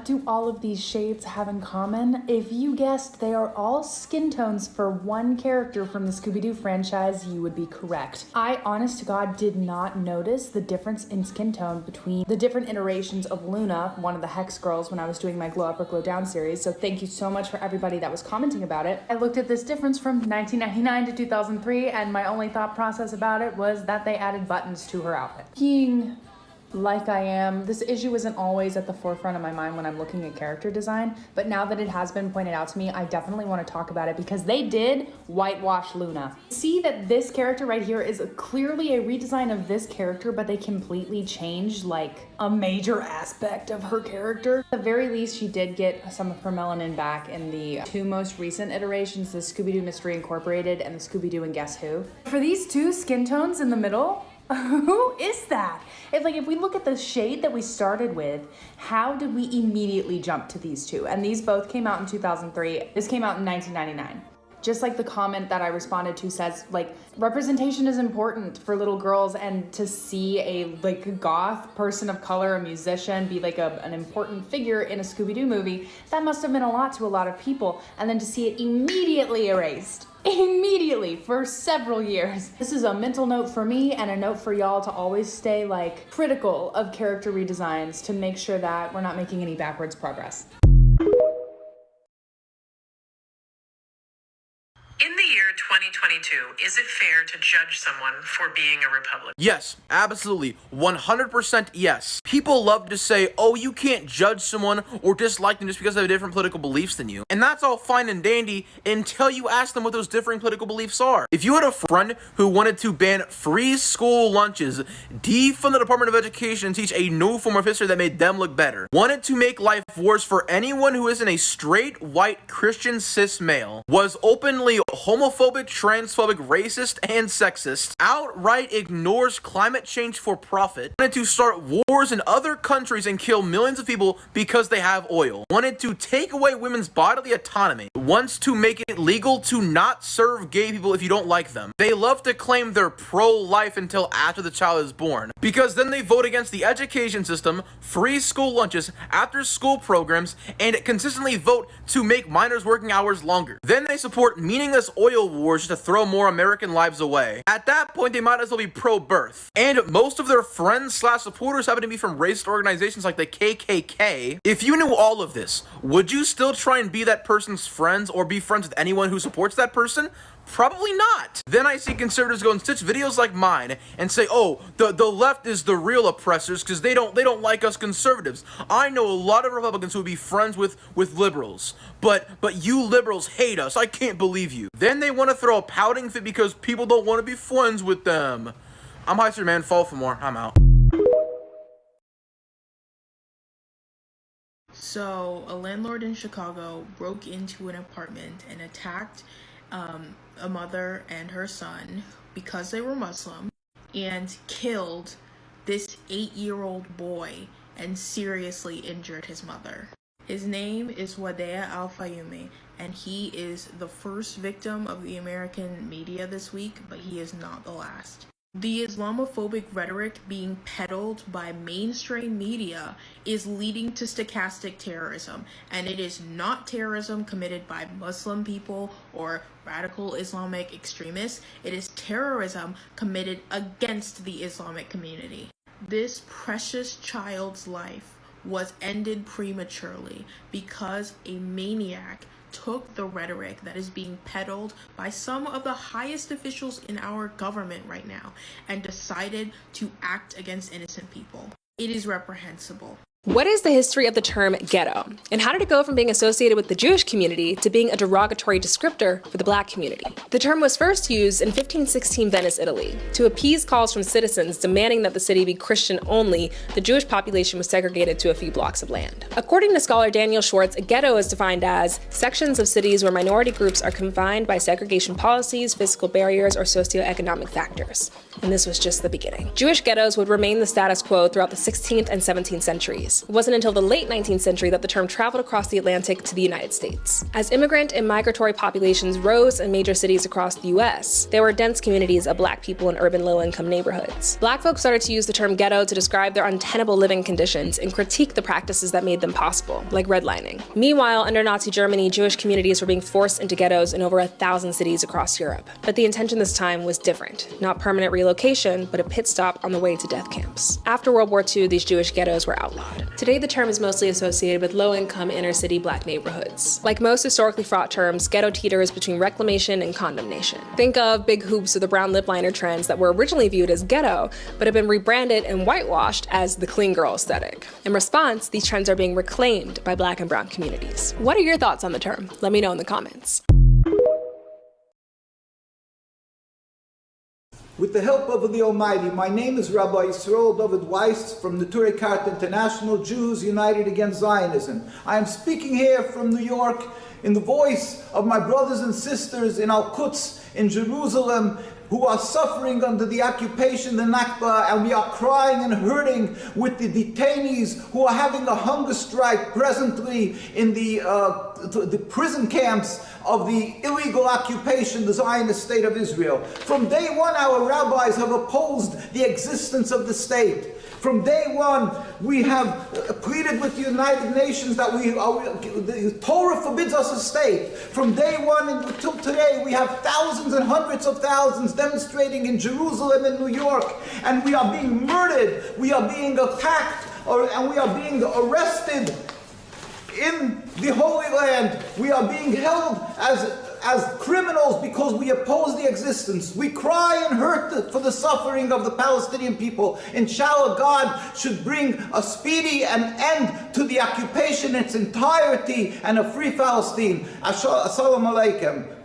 do all of these shades have in common? If you guessed they are all skin tones for one character from the Scooby-Doo franchise, you would be correct. I, honest to God, did not notice the difference in skin tone between the different iterations of Luna, one of the Hex girls, when I was doing my Glow Up or Glow Down series, so thank you so much for everybody that was commenting about it. I looked at this difference from 1999 to 2003, and my only thought process about it was that they added buttons to her outfit. Being like I am, this issue isn't always at the forefront of my mind when I'm looking at character design, but now that it has been pointed out to me, I definitely want to talk about it because they did whitewash Luna. See that this character right here is clearly a redesign of this character, but they completely changed like a major aspect of her character. At the very least, she did get some of her melanin back in the two most recent iterations, the Scooby-Doo Mystery Incorporated and the Scooby-Doo and Guess Who. For these two skin tones in the middle, who is that? If we look at the shade that we started with, how did we immediately jump to these two? And these both came out in 2003. This came out in 1999. Just like the comment that I responded to says, like, representation is important for little girls, and to see a like goth person of color, a musician, be like an important figure in a Scooby-Doo movie, that must have meant a lot to a lot of people. And then to see it immediately erased. Immediately for several years. This is a mental note for me and a note for y'all to always stay like critical of character redesigns to make sure that we're not making any backwards progress. In the year 2022, is it fair to judge someone for being a Republican? Yes, absolutely. 100% yes. People love to say, oh, you can't judge someone or dislike them just because they have different political beliefs than you. And that's all fine and dandy until you ask them what those differing political beliefs are. If you had a friend who wanted to ban free school lunches, defund the Department of Education and teach a new form of history that made them look better, wanted to make life worse for anyone who isn't a straight, white, Christian, cis male, was openly homophobic, transphobic, racist, and sexist, outright ignores climate change for profit, wanted to start wars in other countries and kill millions of people because they have oil, wanted to take away women's bodily autonomy, wants to make it legal to not serve gay people if you don't like them. They love to claim they're pro-life until after the child is born, because then they vote against the education system, free school lunches, after-school programs, and consistently vote to make minors' working hours longer. Then they support meaningless oil wars to throw more American lives away. At that point, they might as well be pro-birth. And most of their friends/supporters happen to be from racist organizations like the KKK. If you knew all of this, would you still try and be that person's friends or be friends with anyone who supports that person? Probably not. Then I see conservatives go and stitch videos like mine and say, oh, the left is the real oppressors because they don't like us conservatives. I know a lot of Republicans who would be friends with liberals, but you liberals hate us. I can't believe you. Then they want to throw a pouting fit because people don't want to be friends with them. I'm Heister, man. Follow for more. I'm out. So, a landlord in Chicago broke into an apartment and attacked a mother and her son because they were Muslim, and killed this 8-year-old boy and seriously injured his mother. His name is Wadea Al-Fayumi, and he is the first victim of the American media this week, but he is not the last. The Islamophobic rhetoric being peddled by mainstream media is leading to stochastic terrorism, and it is not terrorism committed by Muslim people or radical Islamic extremists. It is terrorism committed against the Islamic community. This precious child's life was ended prematurely because a maniac took the rhetoric that is being peddled by some of the highest officials in our government right now and decided to act against innocent people. It is reprehensible. What is the history of the term ghetto, and how did it go from being associated with the Jewish community to being a derogatory descriptor for the Black community? The term was first used in 1516 Venice, Italy. To appease calls from citizens demanding that the city be Christian only, the Jewish population was segregated to a few blocks of land. According to scholar Daniel Schwartz, a ghetto is defined as sections of cities where minority groups are confined by segregation policies, physical barriers, or socioeconomic factors. and this was just the beginning. Jewish ghettos would remain the status quo throughout the 16th and 17th centuries. It wasn't until the late 19th century that the term traveled across the Atlantic to the United States. As immigrant and migratory populations rose in major cities across the US, there were dense communities of Black people in urban low-income neighborhoods. Black folks started to use the term ghetto to describe their untenable living conditions and critique the practices that made them possible, like redlining. Meanwhile, under Nazi Germany, Jewish communities were being forced into ghettos in over 1,000 cities across Europe. But the intention this time was different. Not permanent relocation, but a pit stop on the way to death camps. After World War II, these Jewish ghettos were outlawed. Today, the term is mostly associated with low-income inner-city Black neighborhoods. Like most historically fraught terms, ghetto teeters between reclamation and condemnation. Think of big hoops or the brown lip liner trends that were originally viewed as ghetto, but have been rebranded and whitewashed as the clean girl aesthetic. In response, these trends are being reclaimed by Black and brown communities. What are your thoughts on the term? Let me know in the comments. With the help of the Almighty, my name is Rabbi Yisrael David Weiss from the Turek International Jews United Against Zionism. I am speaking here from New York in the voice of my brothers and sisters in Al-Quds, in Jerusalem, who are suffering under the occupation, the Nakba, and we are crying and hurting with the detainees who are having a hunger strike presently in the prison camps of the illegal occupation, the Zionist state of Israel. From day one, our rabbis have opposed the existence of the state. From day one, we have pleaded with the United Nations that the Torah forbids us a state. From day one until today, we have thousands and hundreds of thousands demonstrating in Jerusalem and New York, and we are being murdered, we are being attacked, and we are being arrested in the Holy Land. We are being held as criminals because we oppose the existence. We cry and hurt for the suffering of the Palestinian people. Inshallah, God should bring a speedy end to the occupation in its entirety and a free Palestine. Assalamu alaikum.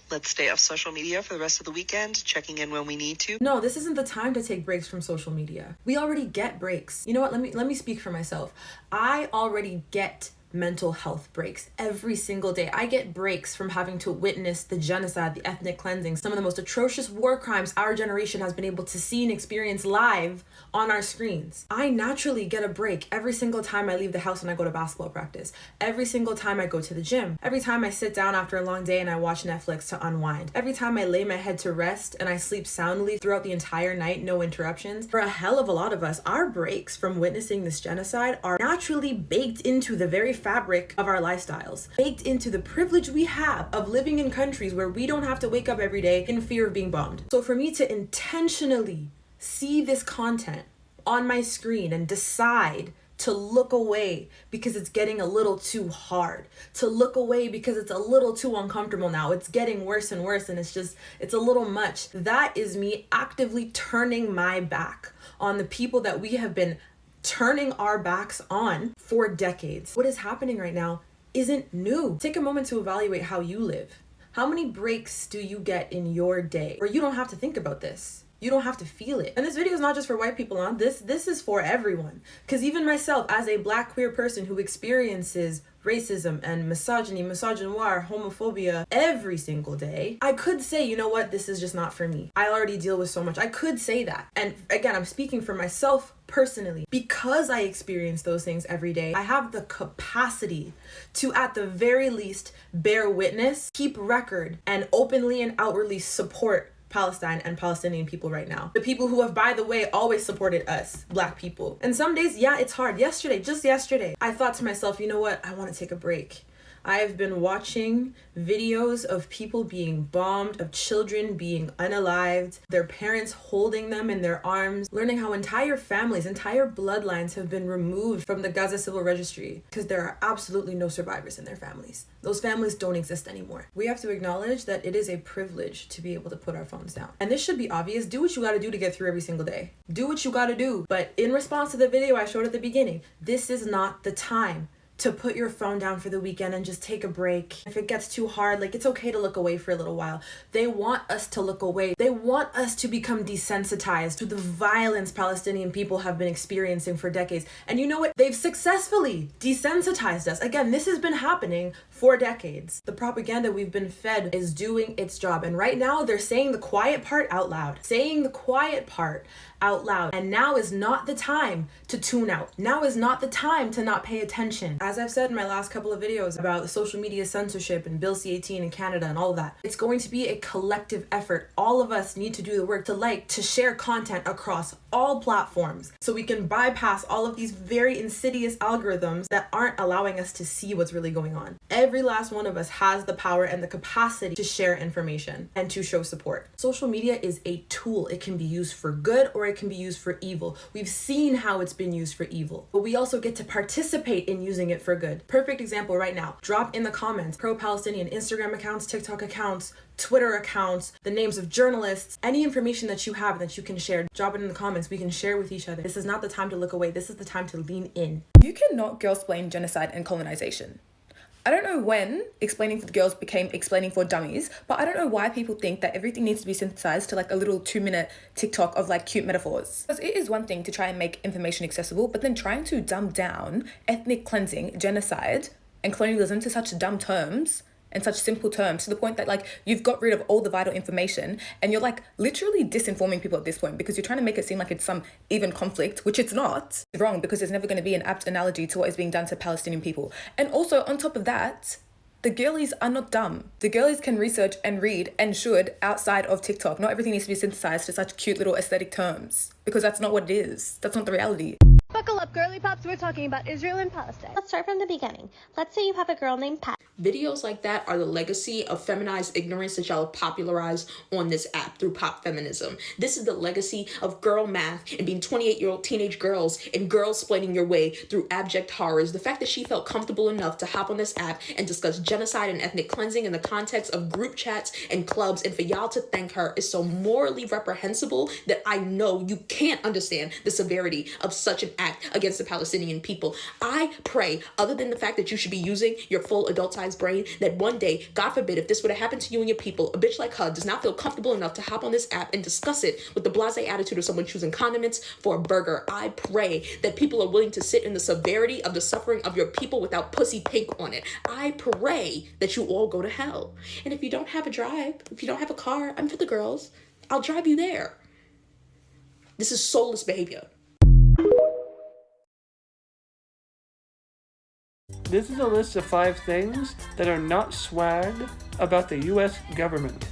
Let's stay off social media for the rest of the weekend, checking in when we need to. No, this isn't the time to take breaks from social media. We already get breaks. You know what? Let me speak for myself. I already get mental health breaks every single day. I get breaks from having to witness the genocide, the ethnic cleansing, some of the most atrocious war crimes our generation has been able to see and experience live on our screens. I naturally get a break every single time I leave the house and I go to basketball practice. Every single time I go to the gym. Every time I sit down after a long day and I watch Netflix to unwind. Every time I lay my head to rest and I sleep soundly throughout the entire night, no interruptions. For a hell of a lot of us, our breaks from witnessing this genocide are naturally baked into the very fabric of our lifestyles, baked into the privilege we have of living in countries where we don't have to wake up every day in fear of being bombed. So for me to intentionally see this content on my screen and decide to look away because it's getting a little too hard, to look away because it's a little too uncomfortable now, it's getting worse and worse, and it's a little much, that is me actively turning my back on the people that we have been turning our backs on for decades. What is happening right now isn't new. Take a moment to evaluate how you live. How many breaks do you get in your day where you don't have to think about this? You don't have to feel it. And this video is not just for white people, huh? This is for everyone. Because even myself, as a Black queer person who experiences racism and misogyny, misogynoir, homophobia every single day, I could say, you know what, this is just not for me. I already deal with so much. I could say that. And again, I'm speaking for myself personally. Because I experience those things every day, I have the capacity to, at the very least, bear witness, keep record, and openly and outwardly support Palestine and Palestinian people right now. The people who have, by the way, always supported us, Black people. And some days, yeah, it's hard. Just yesterday, I thought to myself, you know what? I want to take a break. I have been watching videos of people being bombed, of children being unalived, their parents holding them in their arms, learning how entire families, entire bloodlines have been removed from the Gaza Civil Registry because there are absolutely no survivors in their families. Those families don't exist anymore. We have to acknowledge that it is a privilege to be able to put our phones down. And this should be obvious. Do what you gotta do to get through every single day. Do what you gotta do. But in response to the video I showed at the beginning, this is not the time to put your phone down for the weekend and just take a break. If it gets too hard, like, it's okay to look away for a little while. They want us to look away. They want us to become desensitized to the violence Palestinian people have been experiencing for decades. And you know what? They've successfully desensitized us. Again, this has been happening for decades. The propaganda we've been fed is doing its job. And right now they're saying the quiet part out loud. Saying the quiet part out loud. And now is not the time to tune out. Now is not the time to not pay attention. As I've said in my last couple of videos about social media censorship and Bill C-18 in Canada and all of that, it's going to be a collective effort. All of us need to do the work to share content across all platforms so we can bypass all of these very insidious algorithms that aren't allowing us to see what's really going on. Every last one of us has the power and the capacity to share information and to show support. Social media is a tool. It can be used for good or it can be used for evil. We've seen how it's been used for evil, but we also get to participate in using it for good. Perfect example right now. Drop in the comments pro-Palestinian Instagram accounts, TikTok accounts, Twitter accounts, the names of journalists, any information that you have that you can share. Drop it in the comments. We can share with each other. This is not the time to look away. This is the time to lean in. You cannot girl-splain genocide and colonization. I don't know when explaining for the girls became explaining for dummies, but I don't know why people think that everything needs to be synthesized to like a little 2-minute TikTok of like cute metaphors. Because it is one thing to try and make information accessible, but then trying to dumb down ethnic cleansing, genocide, and colonialism to such dumb terms and such simple terms to the point that like you've got rid of all the vital information and you're like literally disinforming people at this point because you're trying to make it seem like it's some even conflict, which it's not. It's wrong because there's never going to be an apt analogy to what is being done to Palestinian people. And also on top of that, the girlies are not dumb. The girlies can research and read and should outside of TikTok. Not everything needs to be synthesized to such cute little aesthetic terms because that's not what it is. That's not the reality. Buckle up, girly pops. We're talking about Israel and Palestine. Let's start from the beginning. Let's say you have a girl named Pat. Videos like that are the legacy of feminized ignorance that y'all have popularized on this app through pop feminism. This is the legacy of girl math and being 28-year-old teenage girls and girls splaining your way through abject horrors. The fact that she felt comfortable enough to hop on this app and discuss genocide and ethnic cleansing in the context of group chats and clubs, and for y'all to thank her is so morally reprehensible that I know you can't understand the severity of such an act against the Palestinian people. I pray, other than the fact that you should be using your full adult-sized brain, that one day, God forbid, if this would have happened to you and your people, a bitch like her does not feel comfortable enough to hop on this app and discuss it with the blasé attitude of someone choosing condiments for a burger. I pray that people are willing to sit in the severity of the suffering of your people without pussy pink on it. I pray that you all go to hell. And if you don't have a drive, if you don't have a car, I'm for the girls. I'll drive you there. This is soulless behavior. This is a list of 5 things that are not swag about the US government.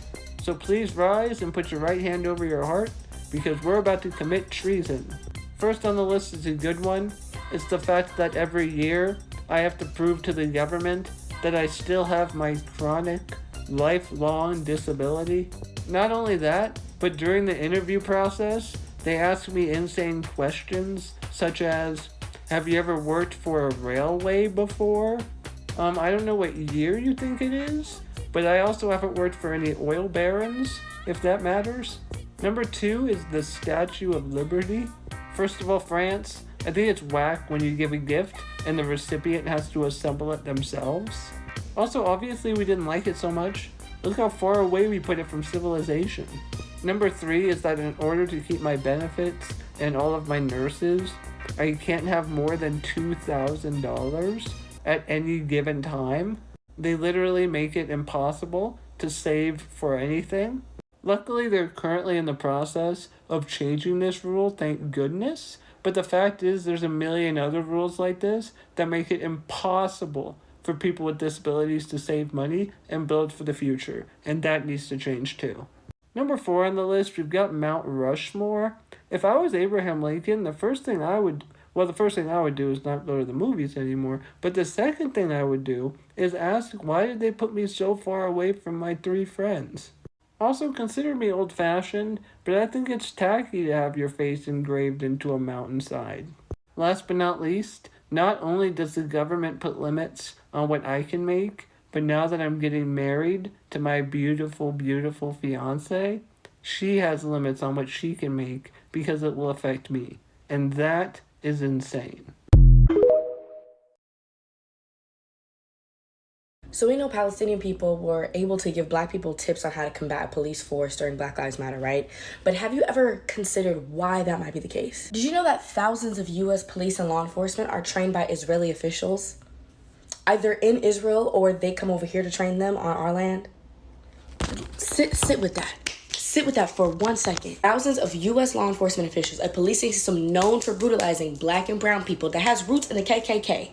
So please rise and put your right hand over your heart because we're about to commit treason. First on the list is a good one. It's the fact that every year I have to prove to the government that I still have my chronic, lifelong disability. Not only that, but during the interview process, they ask me insane questions such as, have you ever worked for a railway before? I don't know what year you think it is, but I also haven't worked for any oil barons, if that matters. Number 2 is the Statue of Liberty. First of all, France, I think it's whack when you give a gift and the recipient has to assemble it themselves. Also, obviously we didn't like it so much. Look how far away we put it from civilization. Number 3 is that in order to keep my benefits and all of my nurses, I can't have more than $2,000 at any given time. They literally make it impossible to save for anything. Luckily, they're currently in the process of changing this rule, thank goodness. But the fact is, there's a million other rules like this that make it impossible for people with disabilities to save money and build for the future. And that needs to change too. Number 4 on the list, we've got Mount Rushmore. If I was Abraham Lincoln, the first thing I would do is not go to the movies anymore. But the second thing I would do is ask, why did they put me so far away from my 3 friends? Also, consider me old-fashioned, but I think it's tacky to have your face engraved into a mountainside. Last but not least, not only does the government put limits on what I can make, but now that I'm getting married to my beautiful, beautiful fiance, she has limits on what she can make because it will affect me. And that is insane. So we know Palestinian people were able to give black people tips on how to combat a police force during Black Lives Matter, right? But have you ever considered why that might be the case? Did you know that thousands of US police and law enforcement are trained by Israeli officials? Either in Israel or they come over here to train them on our land? Sit with that. Sit with that for 1 second. Thousands of US law enforcement officials, a policing system known for brutalizing black and brown people that has roots in the KKK,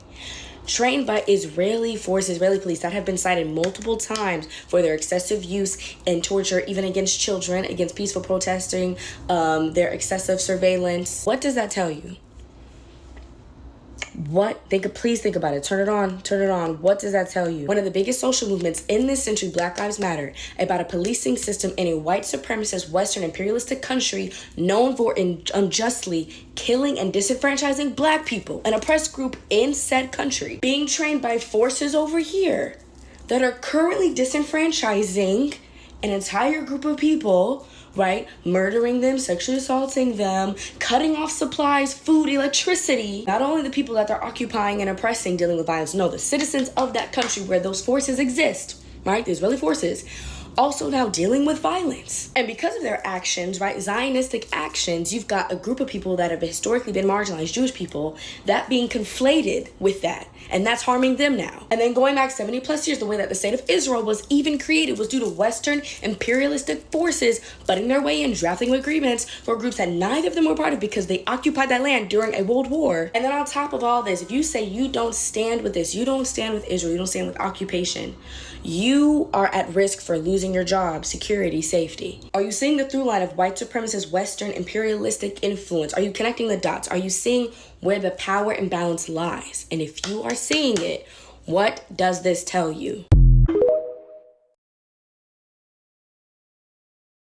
trained by Israeli forces, Israeli police that have been cited multiple times for their excessive use and torture, even against children, against peaceful protesting, their excessive surveillance. What does that tell you? Please think about it. Turn it on. What does that tell you? One of the biggest social movements in this century, Black Lives Matter, about a policing system in a white supremacist, Western imperialistic country known for unjustly killing and disenfranchising black people, an oppressed group in said country, being trained by forces over here that are currently disenfranchising an entire group of people, right? Murdering them, sexually assaulting them, cutting off supplies, food, electricity. Not only the people that they're occupying and oppressing, dealing with violence, no, the citizens of that country where those forces exist, right? The Israeli forces, also now dealing with violence. And because of their actions, right, Zionistic actions, you've got a group of people that have historically been marginalized, Jewish people, that being conflated with that. And that's harming them now. And then going back 70 plus years, the way that the state of Israel was even created was due to Western imperialistic forces butting their way in, drafting agreements for groups that neither of them were part of because they occupied that land during a world war. And then on top of all this, if you say you don't stand with this, you don't stand with Israel, you don't stand with occupation, you are at risk for losing your job, security, safety. Are you seeing the through line of white supremacist, Western imperialistic influence? Are you connecting the dots? Are you seeing where the power imbalance lies? And if you are seeing it, what does this tell you?